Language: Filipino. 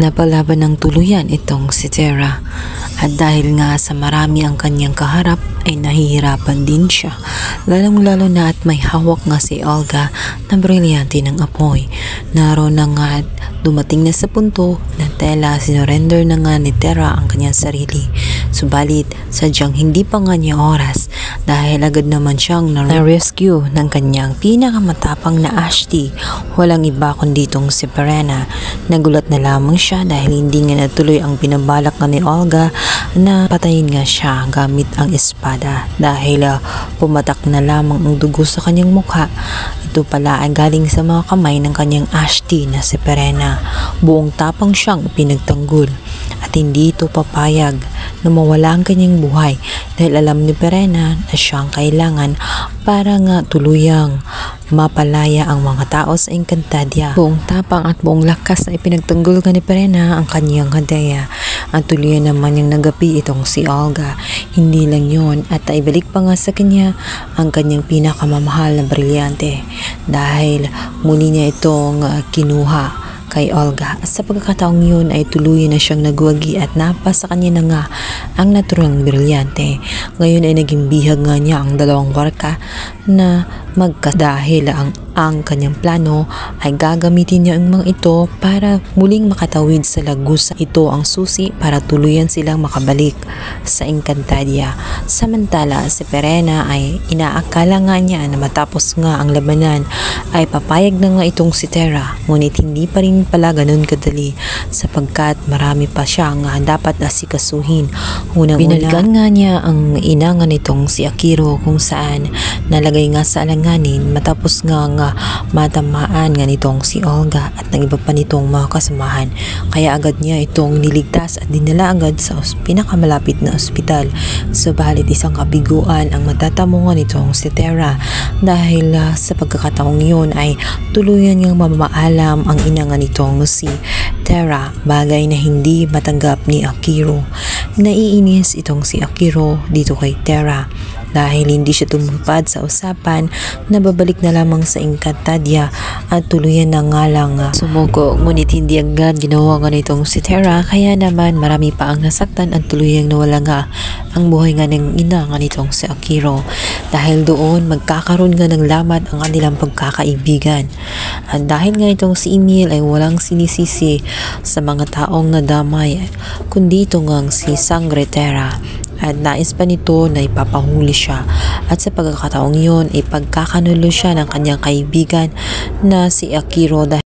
napalaban ng tuluyan itong si Terra. At dahil nga sa marami ang kanyang kaharap ay nahihirapan din siya, lalong-lalo na at may hawak nga si Olga na brilyante ng apoy. Naroon na nga at dumating na sa punto na tela sinurrender na nga ni Terra ang kanyang sarili. Subalit sadyang hindi pa nga niya oras dahil agad naman siyang na-rescue ng kanyang pinakamatapang na Ashti. Walang iba kundi itong si Perena. Nagulat na lamang siya dahil hindi nga natuloy ang pinabalak nga ni Olga na patayin nga siya gamit ang espada dahil pumatak na lamang ang dugo sa kanyang mukha. Ito pala ay galing sa mga kamay ng kanyang Ashti na si Perena. Buong tapang siyang pinagtanggol at hindi ito papayag na mawala ang kanyang buhay dahil alam ni Perena na siya ang kailangan para nga tuluyang mapalaya ang mga tao sa Encantadia. Buong tapang at buong lakas na ipinagtanggol ka ni Perena ang kanyang hadaya. Ang tuluyan naman yung nagapi itong si Olga. Hindi lang yun at ibalik pa nga sa kanya ang kanyang pinakamamahal na brilyante dahil muli niya itong kinuha kay Olga. At sa pagkakataong yun ay tuluyan na siyang nagwagi at napa sa kanya na nga ang naturang brilyante. Ngayon ay naging bihag nga niya ang dalawang barka na magkadahil ang kanyang plano ay gagamitin niya ang mga ito para muling makatawid sa lagusan. Ito ang susi para tuluyan silang makabalik sa Encantadia. Samantala si Perena ay inaakala nga niya na matapos nga ang labanan ay papayag na nga itong si Terra, ngunit hindi pa rin pala ganun kadali sapagkat marami pa siya nga dapat asikasuhin. Binalikan nga niya ang inangan nitong si Akiro kung saan nalagay nga sa alanganin matapos nga matamaan nga nitong si Olga at ng iba pa nitong mga kasamahan. Kaya agad niya itong niligtas at dinala agad sa pinakamalapit na ospital. Subalit isang kabiguan ang matatamo nga nitong si Terra dahil sa pagkakataong yun ay tuluyan niyang mamaalam ang inangan nitong si Terra, bagay na hindi matanggap ni Akiro. Naiinis itong si Akiro dito kay Terra dahil hindi siya tumupad sa usapan na babalik na lamang sa Encantadia at tuluyan na nga lang sumuko, ngunit hindi agad ginawa nga nitong si Terra, kaya naman marami pa ang nasaktan at tuluyang nawala nga ang buhay nga ng ina nga nitong si Akiro. Dahil doon magkakaroon nga ng lamat ang kanilang pagkakaibigan at dahil nga itong si Emil ay walang sinisisi sa mga taong nadamay kundi ito nga si Sangre Terra at nais pa nito na ipapahuli siya at sa pagkakataong yun ay pagkakanulo siya ng kanyang kaibigan na si Akiro dahil